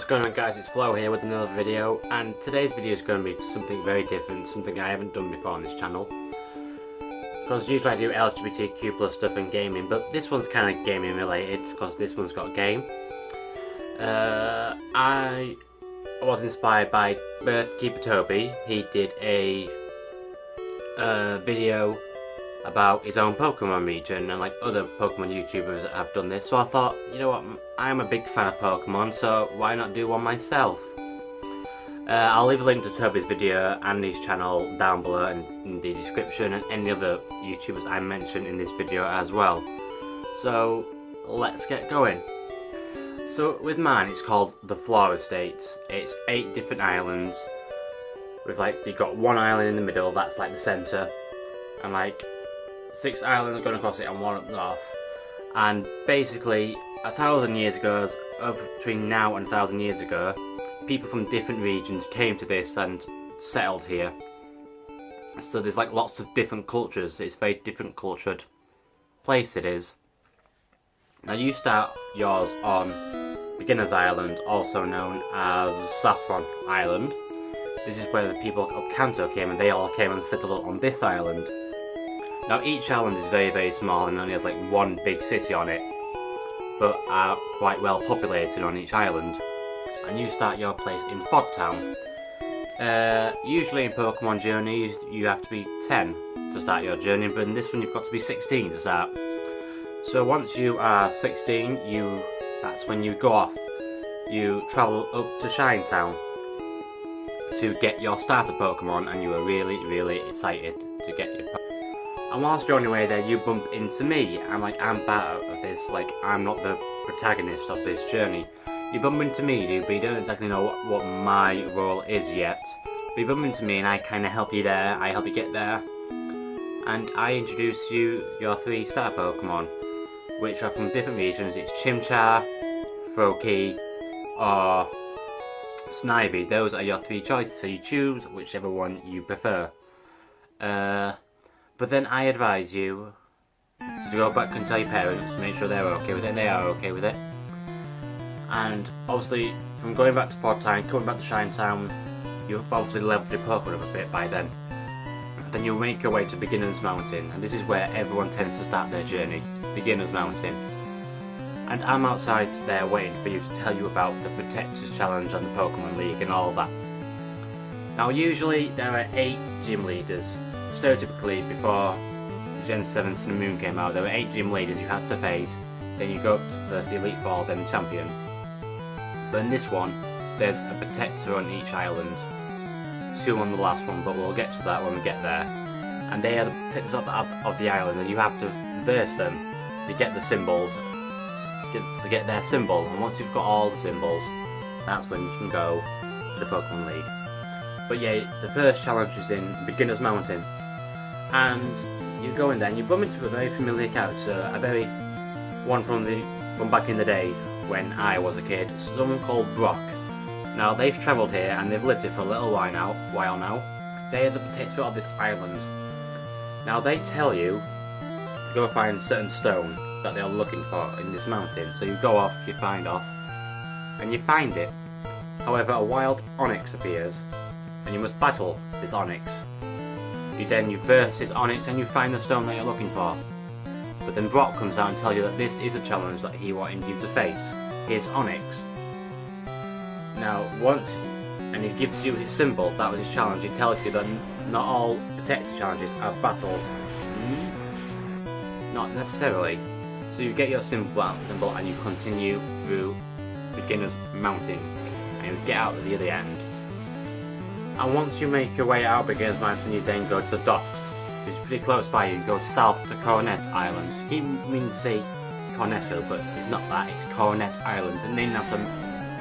going on, guys? It's Flo here with another video, and today's video is going to be something very different, something I haven't done before on this channel. Because usually I do LGBTQ plus stuff and gaming, but this one's kind of gaming related because this one's got a game. I was inspired by Keeper Toby. He did a video about his own Pokemon region, and like other Pokemon YouTubers that have done this, so I thought, you know what, I'm a big fan of Pokemon, so why not do one myself? I'll leave a link to Toby's video and his channel down below in the description, and any other YouTubers I mention in this video as well. So let's get going. So with mine, it's called the Flora States. It's 8 different islands with like, you've got one island in the middle, that's like the centre, and like 6 islands going across it and one up north. And basically 1,000 years ago, between now and 1,000 years ago, people from different regions came to this and settled here. So there's like lots of different cultures. It's a very different cultured place it is. Now you start yours on Beginner's Island, also known as Saffron Island. This is where the people of Kanto came, and they all came and settled on this island. Now each island is very, very small and only has like one big city on it, but are quite well populated on each island. And you start your place in Fogtown. Usually in Pokemon journeys you have to be 10 to start your journey, but in this one you've got to be 16 to start. So once you are 16, that's when you go off. You travel up to Shinetown to get your starter Pokemon, and you are really, really excited to get your Pokemon. And whilst you're on your way there, you bump into me. I'm part of this, like, I'm not the protagonist of this journey. You bump into me, dude, but you don't exactly know what my role is yet. But you bump into me and I kind of help you there, I help you get there. And I introduce you your 3 starter Pokemon, which are from different regions. It's Chimchar, Froakie, or Snivy. Those are your 3 choices, so you choose whichever one you prefer. But then I advise you to go back and tell your parents, make sure they're okay with it, and they are okay with it. And obviously, from going back to Fogtown, coming back to Shinetown, you've obviously leveled your Pokemon up a bit by then. Then you'll make your way to Beginner's Mountain, and this is where everyone tends to start their journey, Beginner's Mountain. And I'm outside there waiting for you to tell you about the Protectors Challenge and the Pokemon League and all that. Now usually there are 8 gym leaders. Stereotypically, before Gen 7 Sun and Moon came out, there were 8 gym leaders you had to face. Then you go up to first the Elite Four, then Champion. But in this one, there's a Protector on each island. 2 on the last one, but we'll get to that when we get there. And they are the Protectors of the island, and you have to verse them to get the symbols, to get their symbol. And once you've got all the symbols, that's when you can go to the Pokemon League. But yeah, the first challenge is in Beginner's Mountain. And you go in there and you bump into a very familiar character, one from back in the day when I was a kid, someone called Brock. Now they've travelled here and they've lived here for a little while now. They are the protector of this island. Now they tell you to go find a certain stone that they're looking for in this mountain. So you go off, you find off, and you find it. However, a wild Onyx appears, and you must battle this Onyx. You verse this Onyx and you find the stone that you're looking for. But then Brock comes out and tells you that this is a challenge that he wanted you to face. His Onyx. Now, and he gives you his symbol, that was his challenge. He tells you that not all protector challenges are battles. Not necessarily. So you get your symbol and you continue through Beginner's Mountain. And you get out at the other end. And once you make your way out of Beginner's Mountain, you then go to the docks, which is pretty close by. You go south to Coronet Island. You keep meaning to say Cornetto, but it's not that, it's Coronet Island, and named after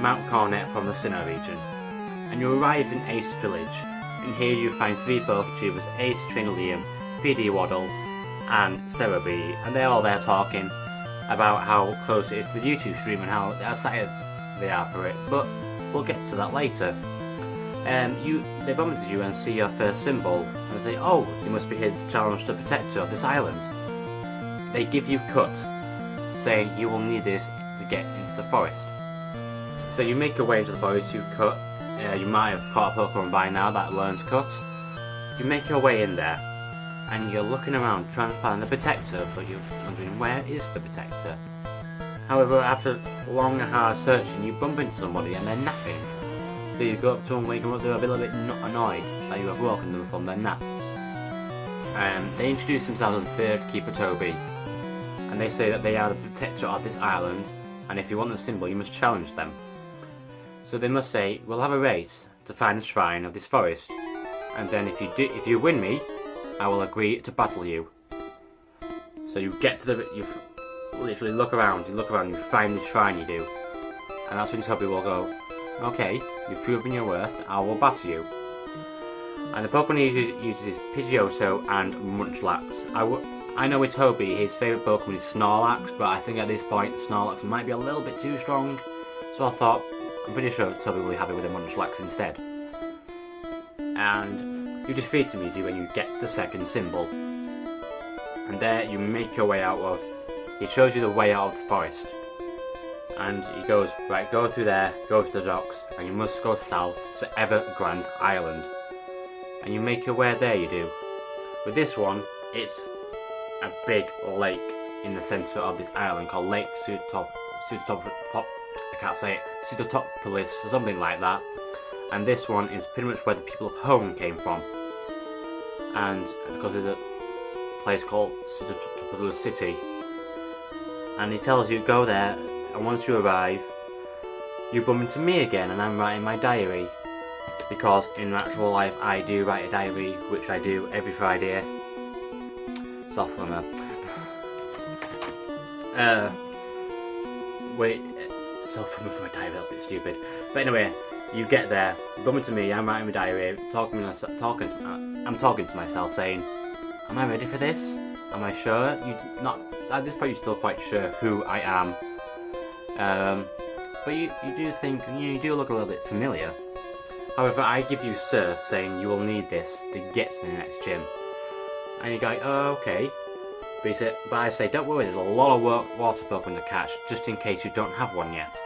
Mount Coronet from the Sinnoh region. And you arrive in Ace Village, and here you find 3 Poketubers, Ace, Trinilium, PD Waddle, and Cerebi, and they're all there talking about how close it is to the YouTube stream and how excited they are for it, but we'll get to that later. They bump into you and see your first symbol, and say, oh, you must be here to challenge the protector of this island. They give you cut, saying you will need this to get into the forest. So you make your way into the forest, you cut, you might have caught a Pokemon by now that learns cut. You make your way in there, and you're looking around trying to find the Protector, but you're wondering where is the Protector? However, after long and hard searching, you bump into somebody and they're napping. So you go up to them, wake them up, they're a little bit annoyed that you have woken them from their nap. They introduce themselves as Bird Keeper Toby, and they say that they are the protector of this island, and if you want the symbol, you must challenge them. So they must say, we'll have a race to find the shrine of this forest, and then if you win me, I will agree to battle you. So you get to you literally look around, you find the shrine, you do, and that's when Toby will go, okay, you've proven your worth, I will battle you. And the Pokemon he uses Pidgeotto and Munchlax. I know with Toby, his favourite Pokemon is Snorlax, but I think at this point Snorlax might be a little bit too strong, so I thought, I'm pretty sure Toby will be happy with a Munchlax instead. And you defeat him, you do, when you get the second symbol. And there you make your way out of, he shows you the way out of the forest. And he goes, right, go through there, go to the docks, and you must go south to Evergrande Island. And you make your way there, you do. With this one, it's a big lake in the centre of this island called Lake Pseudotopolis, or something like that. And this one is pretty much where the people of home came from. And because there's a place called Pseudotopolis City. And he tells you, go there, and once you arrive, you bump into me again, and I'm writing my diary. Because in actual life, I do write a diary, which I do every Friday. Soft one there. Wait, soft one for my diary, that's a bit stupid. But anyway, you get there, bump into me, I'm writing my diary, I'm talking to myself, saying, am I ready for this? Am I sure? At this point, you're still quite sure who I am. But you do think, you do look a little bit familiar. However, I give you Surf, saying you will need this to get to the next gym. And you go, oh, okay. But I say, don't worry, there's a lot of water Pokemon to catch, just in case you don't have one yet.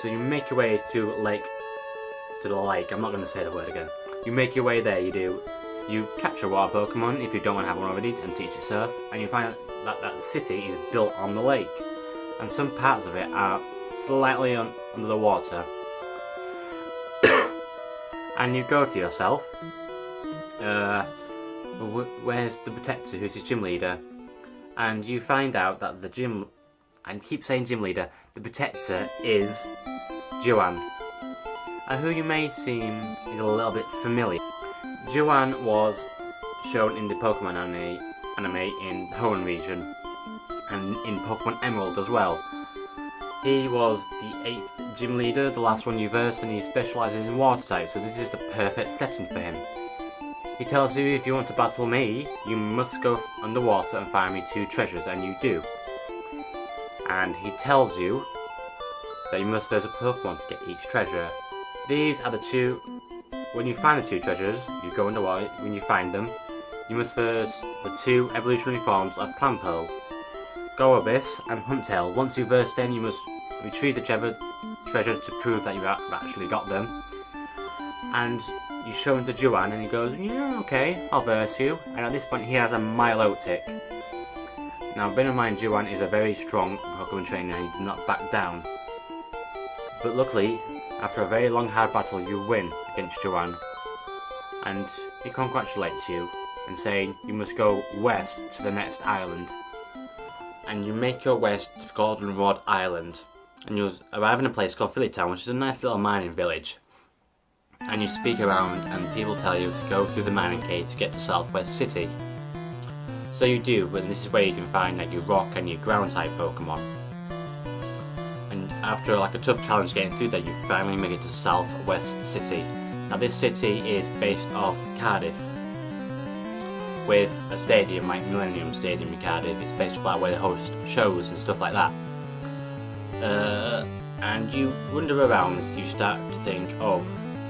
So you make your way to the lake, I'm not going to say the word again. You make your way there, you do. You catch a water Pokemon, if you don't want to have one already, and teach it Surf. And you find that that city is built on the lake. And some parts of it are slightly under the water. And you go to yourself, where's the Protector, who's his gym leader? And you find out that the gym, and keep saying gym leader, the Protector is Joanne. And who you may seem is a little bit familiar. Joanne was shown in the Pokemon anime in the Hoenn region, and in Pokemon Emerald as well. He was the 8th gym leader, the last one you versed, and he specialises in water types, so this is the perfect setting for him. He tells you if you want to battle me, you must go underwater and find me 2 treasures, and you do. And he tells you that you must verse a Pokemon to get each treasure. These are the 2, when you find the 2 treasures, you go underwater, when you find them, you must verse the 2 evolutionary forms of Clampo, Goabyss and Huntail. Once you verse them, you must retrieve the treasure to prove that you've actually got them. And you show him to Joanne and he goes, yeah, okay, I'll verse you. And at this point he has a Milotic. Now bear in mind, Joanne is a very strong Pokemon trainer and he does not back down. But luckily, after a very long hard battle, you win against Joanne. And he congratulates you and saying you must go west to the next island. And you make your way to Goldenrod Island. And you'll arrive in a place called Phillytown, which is a nice little mining village. And you speak around and people tell you to go through the mining cave to get to Southwest City. So you do, but this is where you can find like your rock and your ground type Pokemon. And after like a tough challenge getting through that, you finally make it to Southwest City. Now this city is based off Cardiff, with a stadium like Millennium Stadium in Cardiff. It's based off that where they host shows and stuff like that. And you wander around, you start to think, oh,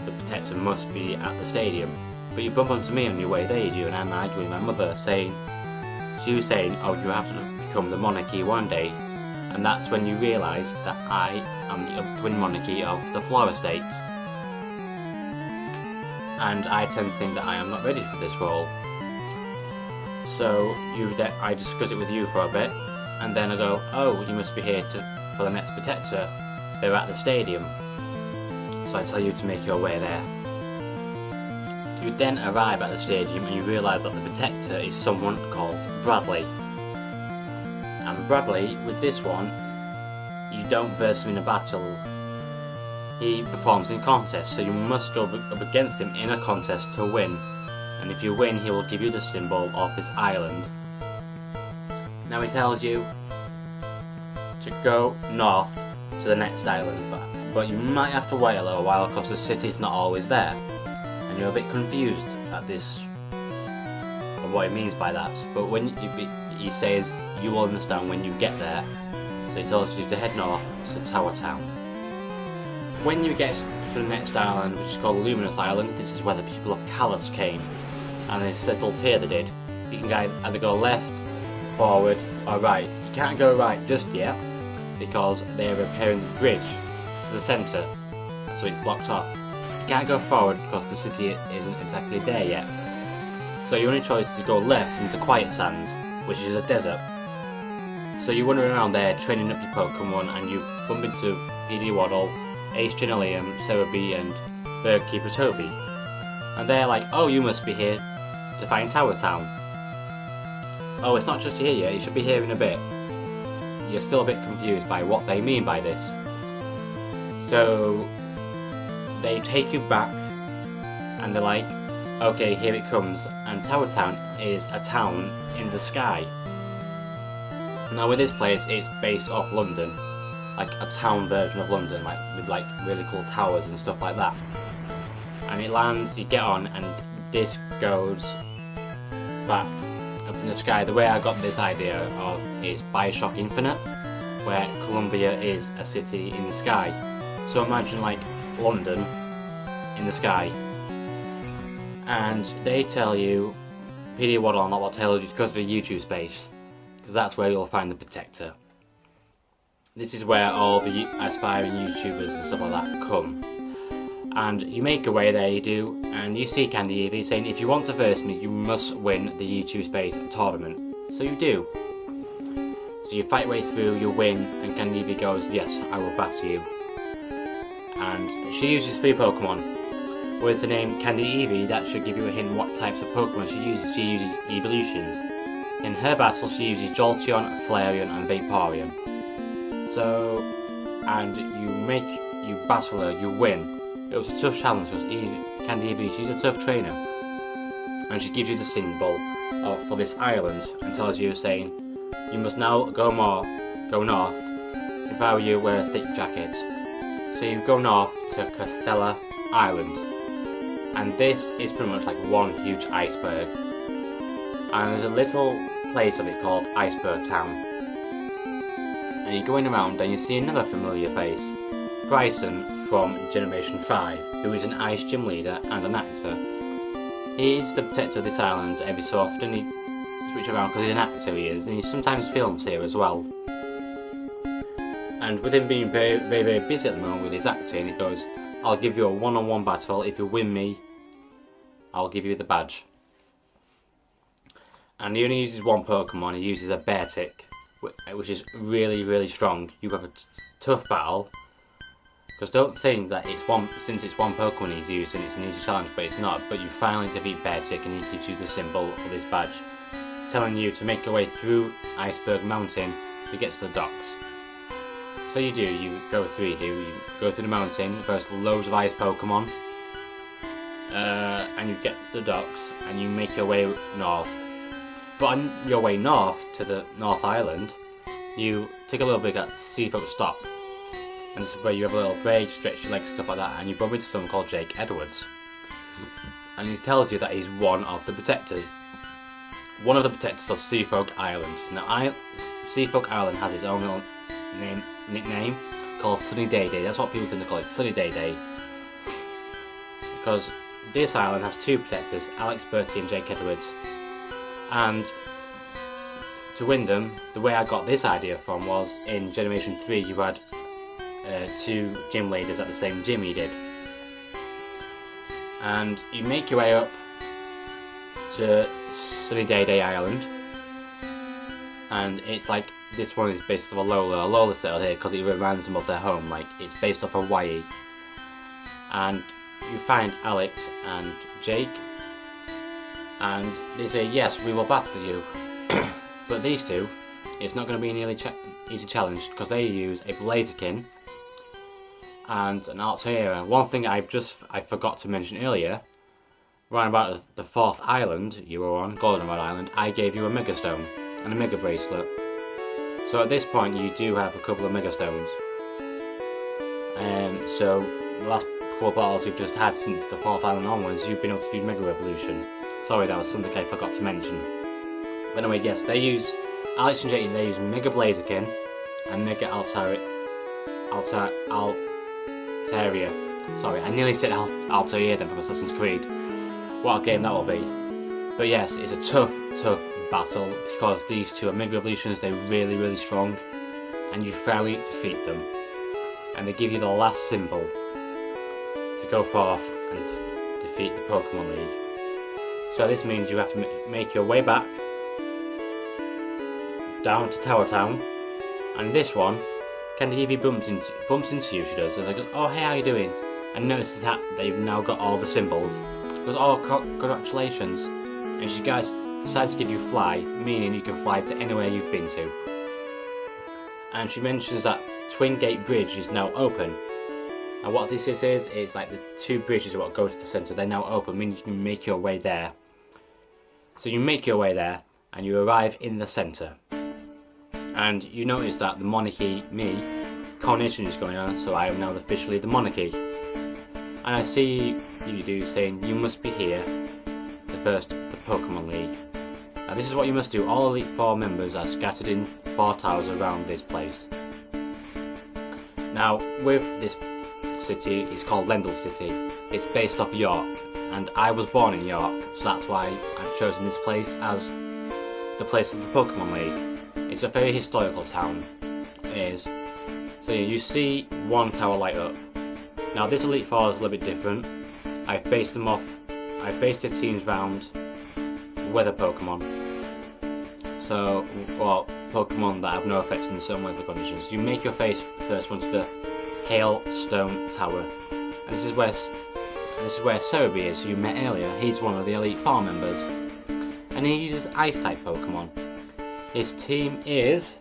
the Protector must be at the stadium. But you bump onto me on your way there, you do, and I'm arguing with my mother, saying, she was saying, oh, you have to become the monarchy one day. And that's when you realise that I am the upcoming monarchy of the Flora States. And I tend to think that I am not ready for this role. So I discuss it with you for a bit, and then I go, oh, you must be here for the next protector. They're at the stadium. So I tell you to make your way there. You then arrive at the stadium and you realise that the protector is someone called Bradley. And Bradley, with this one, you don't verse him in a battle. He performs in contests, so you must go up against him in a contest to win. And if you win, he will give you the symbol of this island. Now he tells you to go north to the next island, but you might have to wait a little while because the city's not always there. And you're a bit confused at this, of what he means by that. But when he says you will understand when you get there, so he tells you to head north to Tower Town. When you get to the next island, which is called Luminous Island, this is where the people of Callus came, and they settled here. They did. You can either go left, forward, or right. You can't go right just yet because they are repairing the bridge to the centre, so it's blocked off. You can't go forward because the city isn't exactly there yet. So your only choice is to go left into Quiet Sands, which is a desert. So you wander around there training up your Pokemon, and you bump into PD Waddle, Ace Genelium, Cerebi, and Birdkeeper Toby. And they're like, oh, you must be here to find Tower Town. Oh, it's not just here yet, you should be here in a bit. You're still a bit confused by what they mean by this. So they take you back and they're like, okay, here it comes. And Tower Town is a town in the sky. Now with this place, it's based off London, like a town version of London, like with like really cool towers and stuff like that. And it lands, you get on, and this goes back up in the sky. The way I got this idea of is Bioshock Infinite, where Columbia is a city in the sky. So imagine like London in the sky. And they tell you, PD Waddle not what tell you to go to the YouTube space, because that's where you'll find the protector. This is where all the aspiring YouTubers and stuff like that come. And you make your way there, you do, and you see Candy Eevee saying, if you want to verse me, you must win the YouTube Space tournament. So you do. So you fight your way through, you win, and Candy Eevee goes, yes, I will batter you. And she uses 3 Pokemon. With the name Candy Eevee, that should give you a hint what types of Pokemon she uses. She uses evolutions. In her battle, she uses Jolteon, Flareon, and Vaporeon. So, and you battle her, you win. It was a tough challenge because Candy Eevee, she's a tough trainer. And she gives you the symbol for this island and tells you, saying, you must now go north. If I were you, wear a thick jacket. So you go north to Casella Island. And this is pretty much like one huge iceberg. And there's a little place of it called Iceberg Town. And you're going around and you see another familiar face. Bryson from Generation 5, who is an ice gym leader and an actor. He is the protector of this island. Every so often he switches around because he's an actor, he is, and he sometimes films here as well. And with him being very, very, very busy at the moment with his acting, he goes, I'll give you a one-on-one battle. If you win me, I'll give you the badge. And he only uses one Pokemon. He uses a Beartic, which is really, really strong. You have a tough battle. Because don't think that since it's one Pokemon he's using, it's an easy challenge, but it's not. But you finally defeat Beartic and he gives you the symbol for this badge, telling you to make your way through Iceberg Mountain to get to the docks. So you go through the mountain, there's loads of ice Pokemon, and you get to the docks and you make your way north. But on your way north to the North Island, you take a little bit at Seafolk Stop. And this is where you have a little break, stretch your legs, stuff like that, and you bump into someone called Jake Edwards. And he tells you that he's one of the protectors. One of the protectors of Seafolk Island. Now, Seafolk Island has its own little nickname called Sunny Day Day. That's what people tend to call it, Sunny Day Day. Because this island has 2 protectors, Alex Bertie and Jake Edwards. And to win them, the way I got this idea from was in Generation 3 you had 2 gym leaders at the same gym you did. And you make your way up to Sunny Day Island, and it's like this one is based off Lola settled here because it reminds them of their home, like it's based off Hawaii. And you find Alex and Jake, and they say, yes, we will battle you. But these two, it's not going to be an easy challenge because they use a Blaziken and an Altair. One thing I forgot to mention earlier, right about the 4th island you were on, Goldenrod Island, I gave you a Mega Stone and a Mega Bracelet. So at this point you do have a couple of Mega Stones. So the last couple of battles you've just had since the 4th island onwards, you've been able to use Mega Revolution. Sorry, that was something I forgot to mention. But anyway, yes, they use, Alex and Jake, they use Mega Blaziken and Mega Altaria. Sorry, I nearly said Altair then from Assassin's Creed. What a game that will be. But yes, it's a tough battle because these two are Mega Revolutions, they're really strong, and you finally defeat them. And they give you the last symbol to go forth and defeat the Pokemon League. So this means you have to make your way back down to Tower Town, and this one, Candy Evie bumps into you, she does, and they go, oh hey, how you doing? And notices that they've now got all the symbols. She goes, oh congratulations, and she decides to give you Fly, meaning you can fly to anywhere you've been to. And she mentions that Twin Gate Bridge is now open. And what this is it's like the 2 bridges that go to the centre, they're now open, meaning you can make your way there. So you make your way there, and you arrive in the centre. And you notice that the monarchy, coronation is going on, so I am now officially the monarchy. And I see you do saying you must be here to first the Pokemon League. Now this is what you must do. All Elite 4 members are scattered in 4 towers around this place. Now with this city, it's called Lendl City. It's based off York, and I was born in York, so that's why I've chosen this place as the place of the Pokemon League. It's a very historical town, it is. So you see 1 tower light up. Now this Elite 4 is a little bit different. I've based their teams around weather Pokemon. So, well, Pokemon that have no effects in certain weather conditions. You make your first one to the Hailstone Tower. And this is where Cerebi is, who you met earlier. He's one of the Elite 4 members. And he uses Ice-type Pokemon. His team is...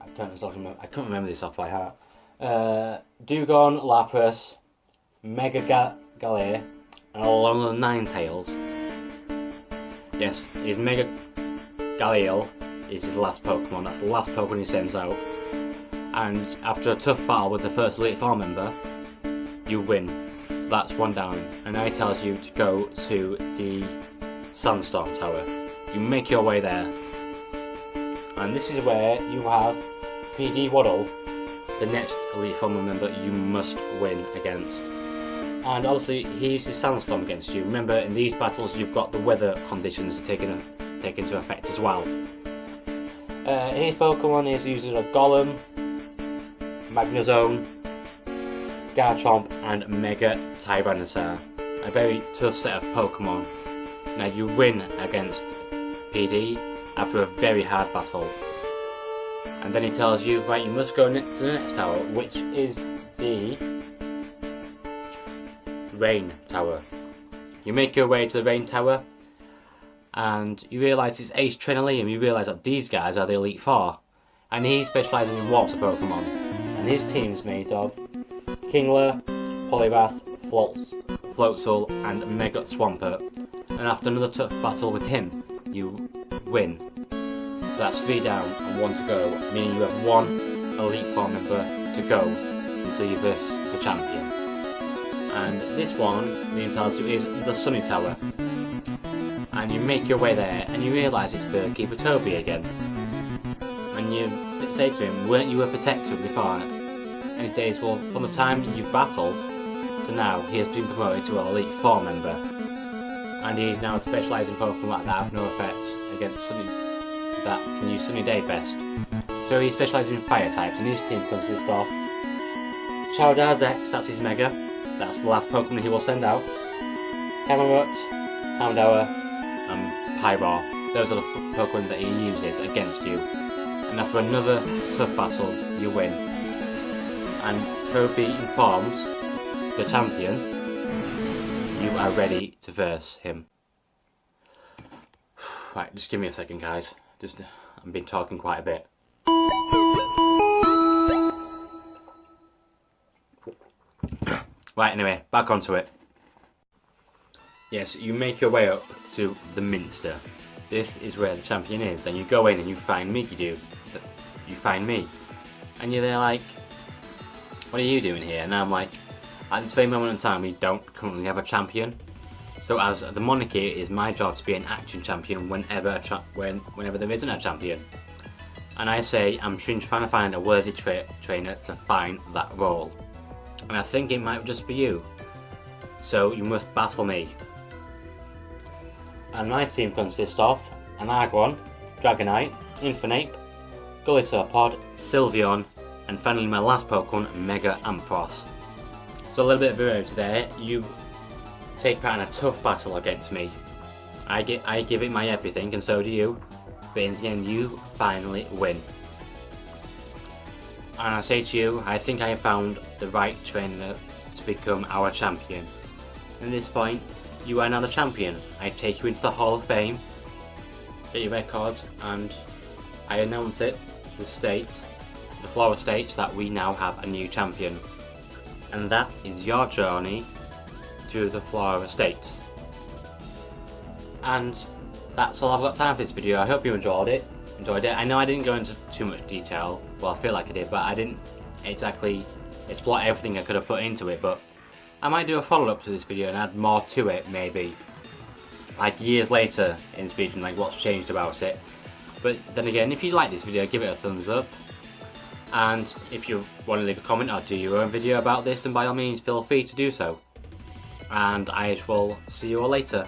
I can't remember this off by heart. Dugong, Lapras, Mega Galea, and Alolan Ninetales. Yes, his Mega Galeel is his last Pokemon. That's the last Pokemon he sends out. And after a tough battle with the first Elite 4 member, you win. So that's 1 down. And now he tells you to go to the Sandstorm Tower. You make your way there. And this is where you have PD Waddle, the next Elite 4 member you must win against. And obviously he uses Sandstorm against you. Remember, in these battles you've got the weather conditions to take into effect as well. His Pokemon is using a Golem, Magnezone, Garchomp and Mega Tyranitar. A very tough set of Pokemon. Now you win against PD after a very hard battle. And then he tells you, right, you must go to the next tower, which is the Rain Tower. You make your way to the Rain Tower, and you realise it's Ace Trinilium. You realise that these guys are the Elite 4, and he specialises in water Pokemon. And his team's made of Kingler, Poliwrath, Floatzel, and Mega Swampert. And after another tough battle with him, you win. So that's 3 down and 1 to go, meaning you have 1 Elite 4 member to go until you verse the champion. And this one, Liam tells you, is the Sunny Tower. And you make your way there, and you realise it's Birdkeeper Toby again. And you say to him, weren't you a protector before? And he says, well, from the time you've battled to now, he has been promoted to an Elite 4 member. and he's now specialising Pokemon that have no effect against sunny, that can use Sunny Day best. So he specialises in fire types, and his team consists of Chowdar's X, that's his Mega, that's the last Pokemon he will send out, Camerupt, Houndour, and Pyroar. Those are the Pokemon that he uses against you. And after another tough battle, you win. And Toby informs the champion you are ready to verse him. Right, just give me a second, guys. I've been talking quite a bit. Right, anyway, back onto it. Yes, you make your way up to the Minster. This is where the champion is, and you go in and you find me, you find me. And you're there like, what are you doing here? And I'm like, at this very moment in time, we don't currently have a champion. So as the monarchy, it is my job to be an action champion whenever there isn't a champion. And I say, I'm trying to find a worthy trainer to find that role. And I think it might just be you. So you must battle me. And my team consists of an Argon, Dragonite, Infernape, Gullisopod, Sylveon, and finally my last Pokemon, Mega Ampharos. So a little bit of variety there. You take part in a tough battle against me. I give it my everything, and so do you. But in the end, you finally win. And I say to you, I think I have found the right trainer to become our champion. At this point, you are now the champion. I take you into the Hall of Fame, get your records, and I announce it to the Flora States, that we now have a new champion. And that is your journey through the Flora States. And that's all I've got time for this video. I hope you enjoyed it. I know I didn't go into too much detail. Well, I feel like I did, but I didn't exactly explore everything I could have put into it. But I might do a follow-up to this video and add more to it, maybe. Like years later in this video, like what's changed about it. But then again, if you like this video, give it a thumbs up. And if you want to leave a comment or do your own video about this, then by all means feel free to do so. And I will see you all later.